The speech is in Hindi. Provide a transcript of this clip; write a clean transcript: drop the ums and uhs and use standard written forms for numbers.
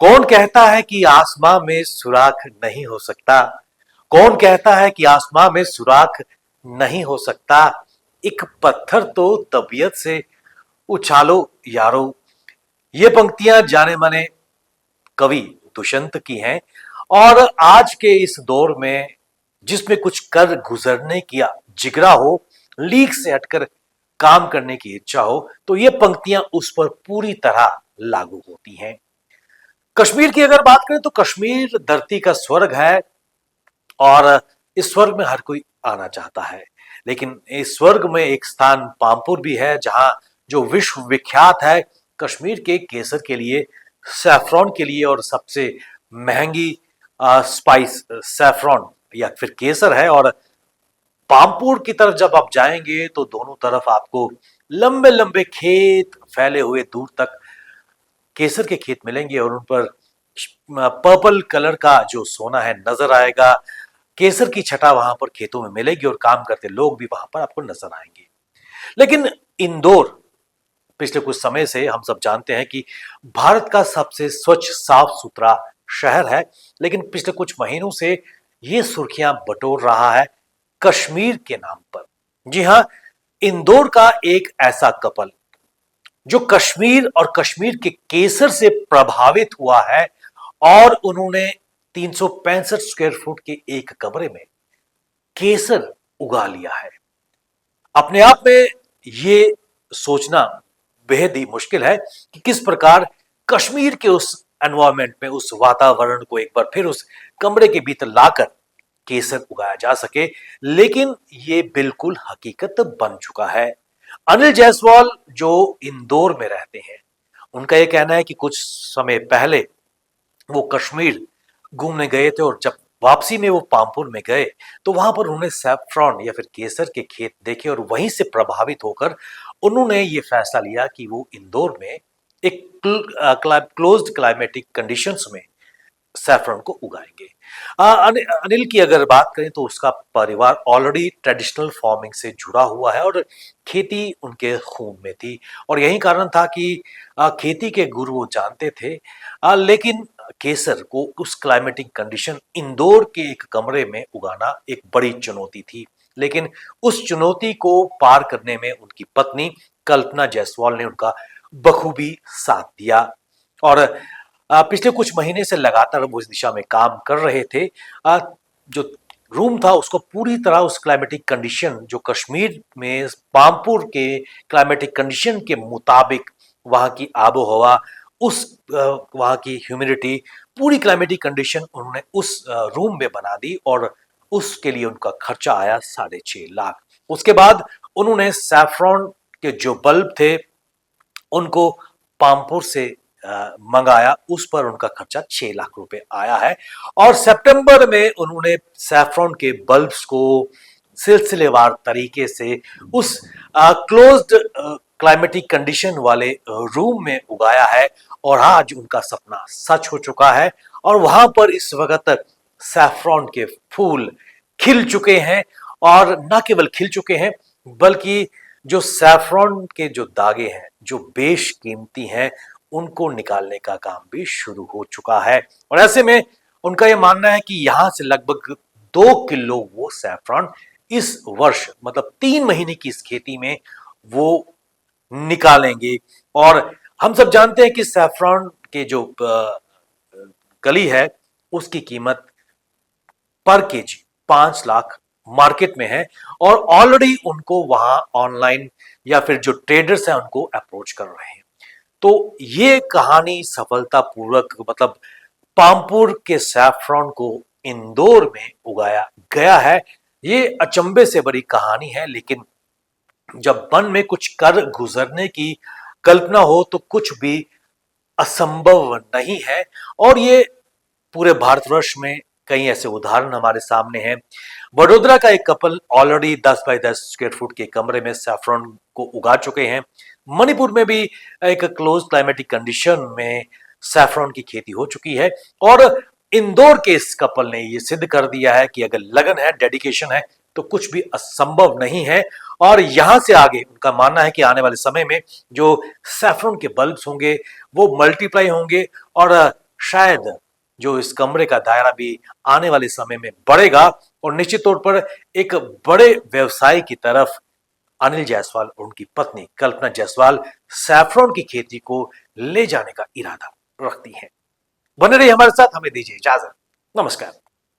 कौन कहता है कि आसमां में सुराख नहीं हो सकता? कौन कहता है कि आसमां में सुराख नहीं हो सकता? एक पत्थर तो तबीयत से उछालो यारो। ये पंक्तियां जाने माने कवि दुष्यंत की हैं। और आज के इस दौर में जिसमें कुछ कर गुजरने की जिगरा हो, लीक से हटकर काम करने की इच्छा हो, तो ये पंक्तियां उस पर पूरी तरह लागू होती हैं। कश्मीर की अगर बात करें तो कश्मीर धरती का स्वर्ग है और इस स्वर्ग में हर कोई आना चाहता है। लेकिन इस स्वर्ग में एक स्थान पामपुर भी है, जहां जो विश्व विख्यात है कश्मीर के केसर के लिए, सैफरॉन के लिए, और सबसे महंगी स्पाइस सैफरॉन या फिर केसर है। और पामपुर की तरफ जब आप जाएंगे तो दोनों तरफ आपको लंबे लंबे खेत फैले हुए दूर तक केसर के खेत मिलेंगे और उन पर पर्पल कलर का जो सोना है नजर आएगा। केसर की छटा वहां पर खेतों में मिलेगी और काम करते लोग भी वहां पर आपको नजर आएंगे। लेकिन इंदौर पिछले कुछ समय से हम सब जानते हैं कि भारत का सबसे स्वच्छ साफ सुथरा शहर है। लेकिन पिछले कुछ महीनों से ये सुर्खियां बटोर रहा है कश्मीर के नाम पर। जी हां, इंदौर का एक ऐसा कपल जो कश्मीर और कश्मीर के केसर से प्रभावित हुआ है, और उन्होंने 365 स्क्वायर फुट के एक कमरे में केसर उगा लिया है। अपने आप में ये सोचना बेहद ही मुश्किल है कि किस प्रकार कश्मीर के उस एनवायरमेंट में, उस वातावरण को एक बार फिर उस कमरे के भीतर लाकर केसर उगाया जा सके। लेकिन ये बिल्कुल हकीकत बन चुका है। अनिल जायसवाल जो इंदौर में रहते हैं, उनका यह कहना है कि कुछ समय पहले वो कश्मीर घूमने गए थे और जब वापसी में वो पामपुर में गए तो वहां पर उन्होंने सैफ्रॉन या फिर केसर के खेत देखे और वहीं से प्रभावित होकर उन्होंने ये फैसला लिया कि वो इंदौर में एक क्लोज्ड क्लाइमेटिक कंडीशंस में सैफरन को उगाएंगे। अनिल की अगर बात करें तो उसका परिवार ऑलरेडी ट्रेडिशनल फार्मिंग से जुड़ा हुआ है और खेती उनके खून में थी, और यही कारण था कि खेती के गुरु वो जानते थे। लेकिन केसर को उस क्लाइमेटिक कंडीशन इंदौर के एक कमरे में उगाना एक बड़ी चुनौती थी। लेकिन उस चुनौती को पार करने में उनकी पत्नी कल्पना जायसवाल ने उनका बखूबी साथ दिया। और पिछले कुछ महीने से लगातार वो इस दिशा में काम कर रहे थे। जो रूम था उसको पूरी तरह उस क्लाइमेटिक कंडीशन, जो कश्मीर में पामपुर के क्लाइमेटिक कंडीशन के मुताबिक वहाँ की आबो हवा, उस वहाँ की ह्यूमिडिटी, पूरी क्लाइमेटिक कंडीशन उन्होंने उस रूम में बना दी और उसके लिए उनका खर्चा आया 6.5 लाख। उसके बाद उन्होंने सैफरॉन के जो बल्ब थे उनको पामपुर से मंगाया, उस पर उनका खर्चा 6 लाख रुपए आया है। और सितंबर में उन्होंने सैफरॉन के बल्ब्स को सिलसिलेवार तरीके से उस क्लोज्ड क्लाइमेटिक कंडीशन वाले रूम में उगाया है, और आज उनका सपना सच हो चुका है। और वहां पर इस वक्त सैफरॉन के फूल खिल चुके हैं, और न केवल खिल चुके हैं बल्कि जो सैफरॉन के जो दागे हैं, जो बेशकीमती हैं, उनको निकालने का काम भी शुरू हो चुका है। और ऐसे में उनका यह मानना है कि यहां से लगभग 2 किलो वो सैफरॉन इस वर्ष, मतलब 3 महीने की इस खेती में वो निकालेंगे। और हम सब जानते हैं कि सैफरॉन के जो कली है उसकी कीमत पर केजी 5 लाख मार्केट में है, और ऑलरेडी उनको वहां ऑनलाइन या फिर जो ट्रेडर्स हैं उनको अप्रोच कर रहे हैं। तो ये कहानी सफलतापूर्वक, मतलब पामपुर के सैफरॉन को इंदौर में उगाया गया है। ये अचंभे से बड़ी कहानी है, लेकिन जब मन में कुछ कर गुजरने की कल्पना हो तो कुछ भी असंभव नहीं है। और ये पूरे भारतवर्ष में कई ऐसे उदाहरण हमारे सामने हैं। वडोदरा का एक couple already 10 by 10 square foot के कमरे में सैफरॉन को उगा चुके हैं। मणिपुर में भी एक क्लोज क्लाइमेटिक कंडीशन में सैफरॉन की खेती हो चुकी है, और इंदौर के इस कपल ने ये सिद्ध कर दिया है कि अगर लगन है, डेडिकेशन है, तो कुछ भी असंभव नहीं है। और यहां से आगे उनका मानना है कि आने वाले समय में जो सैफरॉन के बल्ब्स होंगे वो मल्टीप्लाई होंगे, और शायद जो इस कमरे का दायरा भी आने वाले समय में बढ़ेगा और निश्चित तौर पर एक बड़े व्यवसाय की तरफ अनिल जायसवाल और उनकी पत्नी कल्पना जायसवाल सैफरॉन की खेती को ले जाने का इरादा रखती हैं। बने रहिए हमारे साथ, हमें दीजिए इजाजत। नमस्कार।